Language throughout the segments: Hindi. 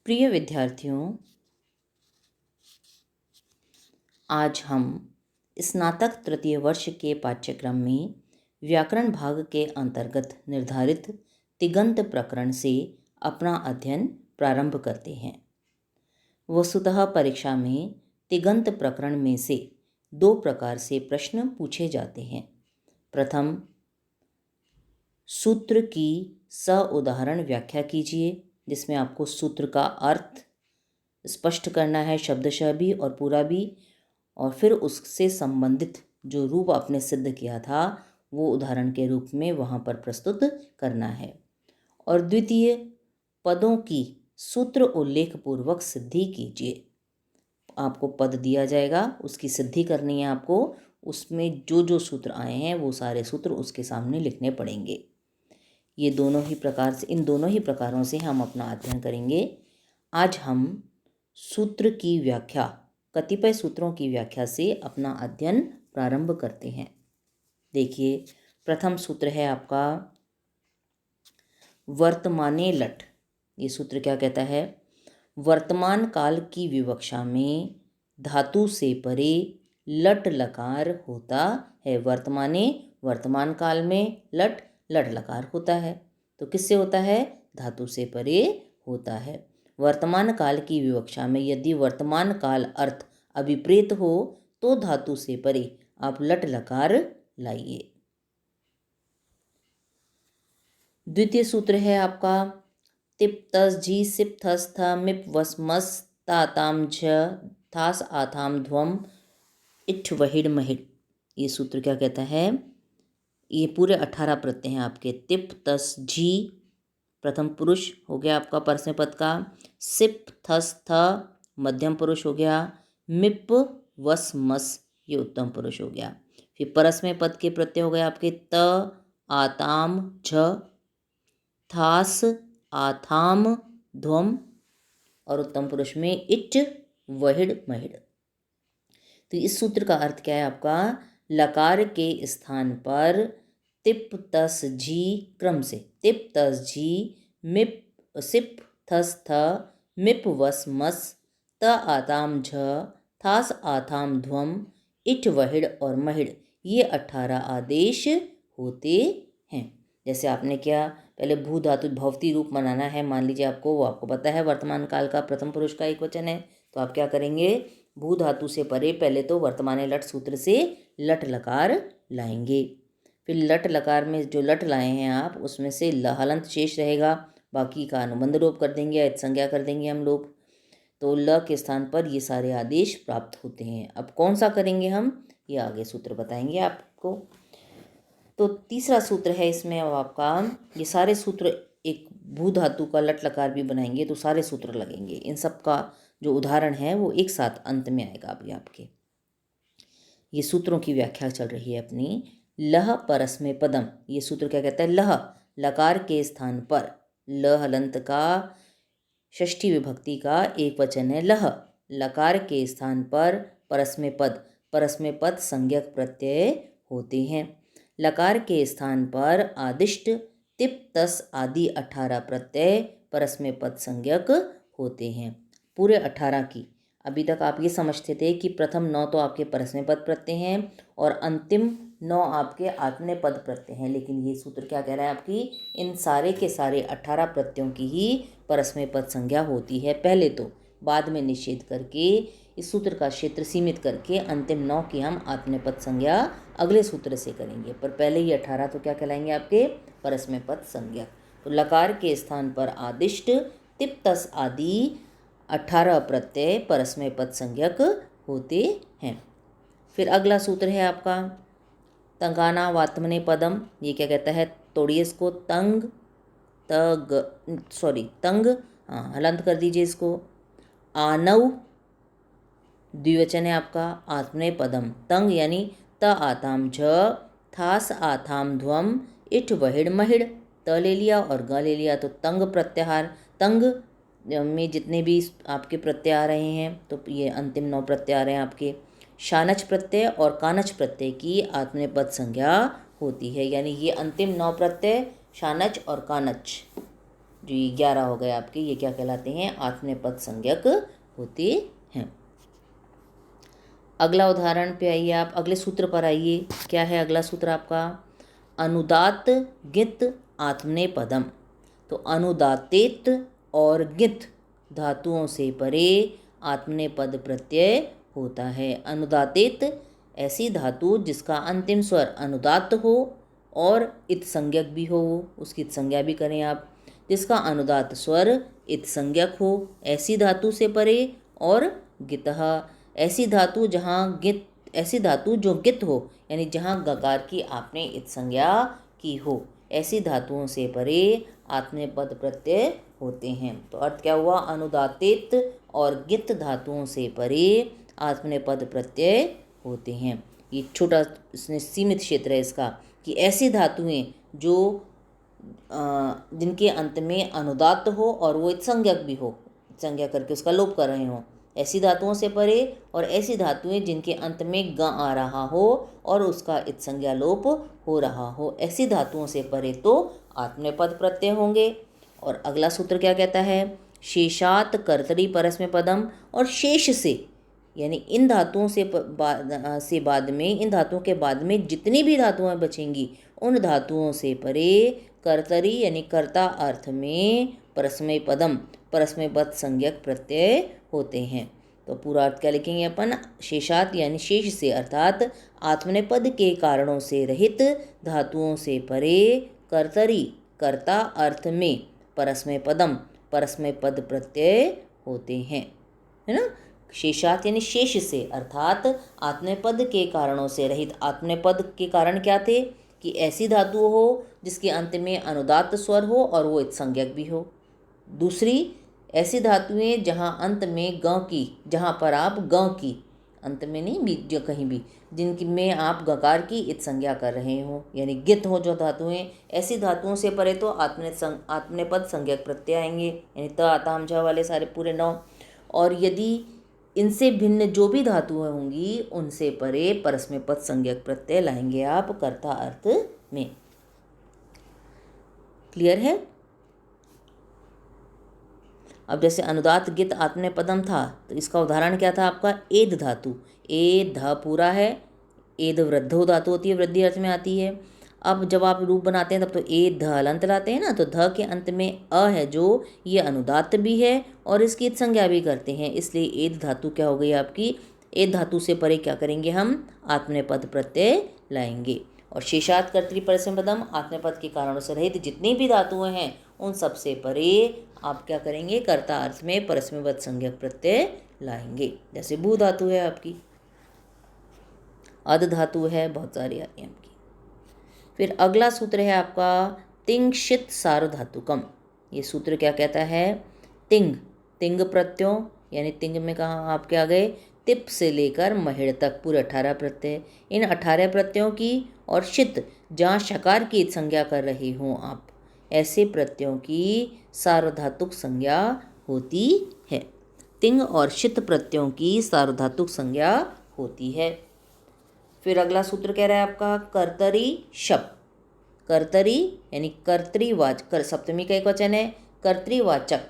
प्रिय विद्यार्थियों, आज हम स्नातक तृतीय वर्ष के पाठ्यक्रम में व्याकरण भाग के अंतर्गत निर्धारित तिगंत प्रकरण से अपना अध्ययन प्रारंभ करते हैं। वस्तुतः परीक्षा में तिगंत प्रकरण में से दो प्रकार से प्रश्न पूछे जाते हैं। प्रथम, सूत्र की सउदाहरण व्याख्या कीजिए, जिसमें आपको सूत्र का अर्थ स्पष्ट करना है, शब्दशः भी और पूरा भी, और फिर उससे संबंधित जो रूप आपने सिद्ध किया था वो उदाहरण के रूप में वहाँ पर प्रस्तुत करना है। और द्वितीय, पदों की सूत्र उल्लेख पूर्वक सिद्धि कीजिए। आपको पद दिया जाएगा, उसकी सिद्धि करनी है आपको, उसमें जो जो सूत्र आए हैं वो सारे सूत्र उसके सामने लिखने पड़ेंगे। इन दोनों ही प्रकारों से हम अपना अध्ययन करेंगे। आज हम सूत्र की व्याख्या, कतिपय सूत्रों की व्याख्या से अपना अध्ययन प्रारंभ करते हैं। देखिए, प्रथम सूत्र है आपका वर्तमाने लट। ये सूत्र क्या कहता है? वर्तमान काल की विवक्षा में धातु से परे लट लकार होता है। वर्तमाने, वर्तमान काल में, लट लकार होता है। तो किससे होता है? धातु से परे होता है। वर्तमान काल की विवक्षा में यदि वर्तमान काल अर्थ अभिप्रेत हो तो धातु से परे आप लट लकार लाइए। द्वितीय सूत्र है आपका तिप तस जी सिप थस थ मिप वस मस ताताम झ थास आथाम ध्वम इठ वहिड़ महिड़। ये सूत्र क्या कहता है? ये पूरे 18 प्रत्यय हैं आपके। तिप तस जी प्रथम पुरुष हो गया आपका परस्मै पद का, सिप थस थ मध्यम पुरुष हो गया, मिप वस मस ये उत्तम पुरुष हो गया। फिर परस्मै पद के प्रत्यय हो गए आपके त आताम झ थास आथाम ध्वम, और उत्तम पुरुष में इट वहिड़ महिड़। तो इस सूत्र का अर्थ क्या है आपका? लकार के स्थान पर तिप तस जी क्रम से, तिप तस जी मिप सिप थस थ मिप वस मस त आताम झ थास आथाम ध्वम इठ वहिड़ और महिड़, ये 18 आदेश होते हैं। जैसे आपने क्या पहले भू धातु भवती रूप बनाना है, मान लीजिए आपको वो आपको पता है वर्तमान काल का प्रथम पुरुष का एक वचन है, तो आप क्या करेंगे? भू धातु से परे पहले तो वर्तमाने लट सूत्र से लट लकार लाएंगे। फिर लट लकार में जो लट लाए हैं आप, उसमें से ल हलंत शेष रहेगा, बाकी का अनुबंध लोप कर देंगे, ऐत संज्ञा कर देंगे हम लोग। तो ल के स्थान पर ये सारे आदेश प्राप्त होते हैं। अब कौन सा करेंगे हम, ये आगे सूत्र बताएंगे आपको। तो तीसरा सूत्र है इसमें अब आपका, ये सारे सूत्र एक भू धातु का लट लकार भी बनाएंगे तो सारे सूत्र लगेंगे। इन सब का जो उदाहरण है वो एक साथ अंत में आएगा अभी आपके। ये सूत्रों की व्याख्या चल रही है अपनी। लह परस्मै पदम, ये सूत्र क्या कहता है? लह लकार के स्थान पर, ल हलंत का षष्ठी विभक्ति का एक वचन है लह, लकार के स्थान पर परस्मै पद संज्ञक प्रत्यय होते हैं। लकार के स्थान पर आदिष्ट तिप तस आदि 18 प्रत्यय परस्मै पद संज्ञक होते हैं। पूरे 18 की, अभी तक आप ये समझते थे कि प्रथम 9 तो आपके परस्मै पद प्रत्यय हैं और अंतिम 9 आपके आत्मनेय पद प्रत्यय हैं, लेकिन ये सूत्र क्या कह रहा है आपकी? इन सारे के सारे 18 प्रत्ययों की ही परस्मै पद संज्ञा होती है पहले तो, बाद में निषेध करके इस सूत्र का क्षेत्र सीमित करके अंतिम 9 की हम आत्मनेय पद संज्ञा अगले सूत्र से करेंगे, पर पहले ही 18 तो क्या कहलाएंगे आपके? परस्मै पद संज्ञा। तो लकार के स्थान पर आदिष्ट तिप तस आदि 18 प्रत्यय परस्मै पद संज्ञक होते हैं। फिर अगला सूत्र है आपका तंगाना वात्मने पदम। ये क्या कहता है? तोड़िए इसको, तंग तंग, हलंत कर दीजिए इसको। आनव द्विवचन है आपका, आत्मनेय पदम तंग यानी त आताम झ थास आथाम ध्वम इठ वहिड़ महिड़। त ले लिया और ग ले लिया तो तंग प्रत्याहार। तंग में जितने भी आपके प्रत्यय आ रहे हैं तो ये अंतिम 9 प्रत्यय आ रहे हैं आपके। शानच प्रत्यय और कानच प्रत्यय की आत्मनेय पद संज्ञा होती है, यानी ये अंतिम 9 प्रत्यय शानच और कानच जो ये 11 हो गए आपके, ये क्या कहलाते हैं? आत्मनेपद संज्ञक होते हैं। अगला उदाहरण पे आइए आप, अगले सूत्र पर आइए। क्या है अगला सूत्र आपका? अनुदात गित आत्मनेपदम। तो अनुदातित और गित धातुओं से परे आत्मनेपद प्रत्यय होता है। अनुदातित ऐसी धातु जिसका अंतिम स्वर अनुदात हो और इत संज्ञक भी हो, उसकी इत संज्ञा भी करें आप। जिसका अनुदात स्वर इत संज्ञक हो, ऐसी धातु से परे। और गितः ऐसी धातु जो गित हो, यानी जहाँ गकार की आपने इत संज्ञा की हो, ऐसी धातुओं से परे आत्मनेपद प्रत्यय होते हैं। तो अर्थ क्या हुआ? अनुदातित और गित धातुओं से परे आत्मनेपद प्रत्यय होते हैं। ये छोटा इसमें सीमित क्षेत्र है इसका, कि ऐसी धातुएं जो जिनके अंत में अनुदात हो और वो इत संज्ञक भी हो, संज्ञा करके उसका लोप कर रहे हों, ऐसी धातुओं से परे। और ऐसी धातुएं जिनके अंत में ग आ रहा हो और उसका इत संज्ञा लोप हो रहा हो, ऐसी धातुओं से परे तो आत्मनेपद प्रत्यय होंगे। और अगला सूत्र क्या कहता है? शेषात कर्तरी परस्मैपदम। और शेष से, यानी इन धातुओं से बाद में, इन धातुओं के बाद में जितनी भी धातुएं बचेंगी, उन धातुओं से परे कर्तरी यानी कर्ता अर्थ में परस्मैपदम परस्मैपद संज्ञक प्रत्यय होते हैं। तो पूरा अर्थ क्या लिखेंगे अपन? शेषात यानी शेष से, अर्थात आत्मनेपद के कारणों से रहित धातुओं से परे कर्तरी कर्ता अर्थ में परस्मैपदम परस्मैपद प्रत्यय होते हैं, है ना। शेषात यानी शेष से, अर्थात आत्मनेपद के कारणों से रहित। आत्मनेपद के कारण क्या थे? कि ऐसी धातु हो जिसके अंत में अनुदात्त स्वर हो और वो इत संज्ञक भी हो। दूसरी, ऐसी धातुएं जहाँ अंत में ग की, जहाँ पर आप ग की, अंत में नहीं भी जो कहीं भी, जिनमें आप गकार की इत संज्ञा कर रहे हो, यानी गित हो जो धातुएं, ऐसी धातुओं से परे तो आत्मनेपद संज्ञक प्रत्यय आएंगे, यानी त आताम झ वाले सारे पूरे 9। और यदि इनसे भिन्न जो भी धातुएं होंगी उनसे परे परस्मैपद संज्ञक प्रत्यय लाएंगे आप कर्ता अर्थ में। क्लियर है? अब जैसे अनुदात गित आत्मनेपदम था, तो इसका उदाहरण क्या था आपका? एद धातु। ए ध पूरा है, एद वृद्धो धातु होती है, वृद्धि अर्थ में आती है। अब जब आप रूप बनाते हैं तब तो ए ध हलंत लाते हैं ना, तो ध के अंत में अ है जो, ये अनुदात भी है और इसकी इत संज्ञा भी करते हैं, इसलिए एद धातु क्या हो गई आपकी? एद धातु से परे क्या करेंगे हम? आत्मनेपद प्रत्यय लाएंगे। और शेषात कर्तरी परस्मैपदम, आत्मनेपद के कारणों से रहित जितनी भी धातुएं हैं उन सब से परे आप क्या करेंगे? कर्ता अर्थ में परस्मैपद संज्ञक प्रत्यय लाएंगे। जैसे भू धातु है आपकी, अध धातु है, बहुत सारी आ रही है आपकी। फिर अगला सूत्र है आपका तिंग-शित सार्वधातुकम। ये सूत्र क्या कहता है? तिंग, तिंग प्रत्ययों, यानी तिंग में कहाँ आपके आ गए? तिप से लेकर महिड़ तक पूरे 18 प्रत्यय। इन 18 प्रत्ययों की और शित, जहाँ शकार की संज्ञा कर रहे हों आप, ऐसे प्रत्ययों की सार्वधातुक संज्ञा होती है। तिंग और शित प्रत्ययों की सार्वधातुक संज्ञा होती है। फिर अगला सूत्र कह रहा है आपका कर्तरी शप। कर्तरी यानी कर्तृवाचक, सप्तमी का एक वचन है, कर्तृवाचक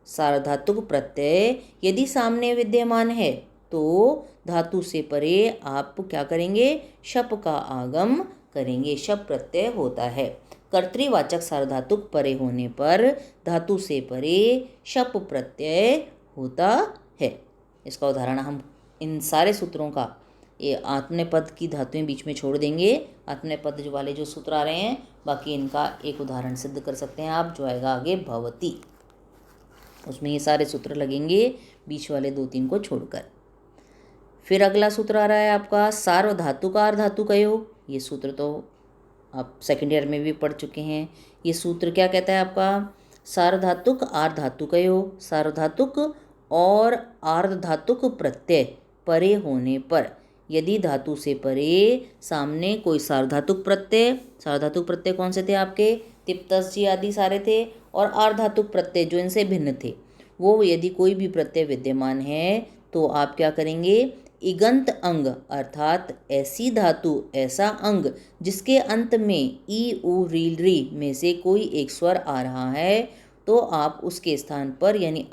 सार्वधातुक प्रत्यय यदि सामने विद्यमान है तो धातु से परे आप क्या करेंगे? शप का आगम करेंगे, शप प्रत्यय होता है। कर्तृवाचक सार्वधातुक परे होने पर धातु से परे शप प्रत्यय होता है। इसका उदाहरण हम इन सारे सूत्रों का, ये आत्मनेपद की धातुएं बीच में छोड़ देंगे, आत्मनेपद जो वाले जो सूत्र आ रहे हैं, बाकी इनका एक उदाहरण सिद्ध कर सकते हैं आप, जो आएगा आगे भवती। उसमें ये सारे सूत्र लगेंगे, बीच वाले 2-3 को छोड़कर। फिर अगला सूत्र आ रहा है आपका सार्वधातुकार धातुकयोः। ये सूत्र तो आप सेकेंड ईयर में भी पढ़ चुके हैं। ये सूत्र क्या कहता है आपका? सार्वधातुक आर्धातुकयोः, सार्वधातुक और आर्धधातुक प्रत्यय परे होने पर, यदि धातु से परे सामने कोई सार्वधातुक प्रत्यय कौन से थे आपके? तिप तस जी आदि सारे थे। और आर्धातुक प्रत्यय जो इनसे भिन्न थे, वो यदि कोई भी प्रत्यय विद्यमान है तो आप क्या करेंगे? इगंत अंग, अर्थात ऐसी धातु, ऐसा अंग जिसके अंत में ई उ री री में से कोई एक स्वर आ रहा है, तो आप उसके स्थान पर यानी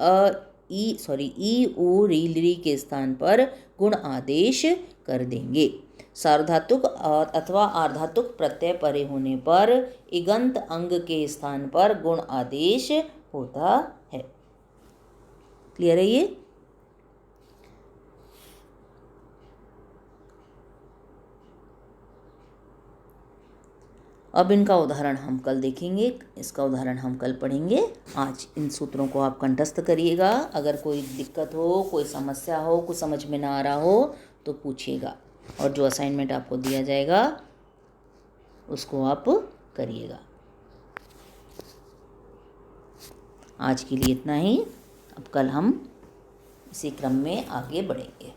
ई ऊ री ली के स्थान पर गुण आदेश कर देंगे। सार्वधातुक और अथवा आर्धातुक प्रत्यय परे होने पर इगंत अंग के स्थान पर गुण आदेश होता है। क्लियर है ये? अब इनका उदाहरण हम कल देखेंगे, इसका उदाहरण हम कल पढ़ेंगे। आज इन सूत्रों को आप कंठस्थ करिएगा। अगर कोई दिक्कत हो, कोई समस्या हो, कुछ समझ में ना आ रहा हो तो पूछिएगा, और जो असाइनमेंट आपको दिया जाएगा उसको आप करिएगा। आज के लिए इतना ही। अब कल हम इसी क्रम में आगे बढ़ेंगे।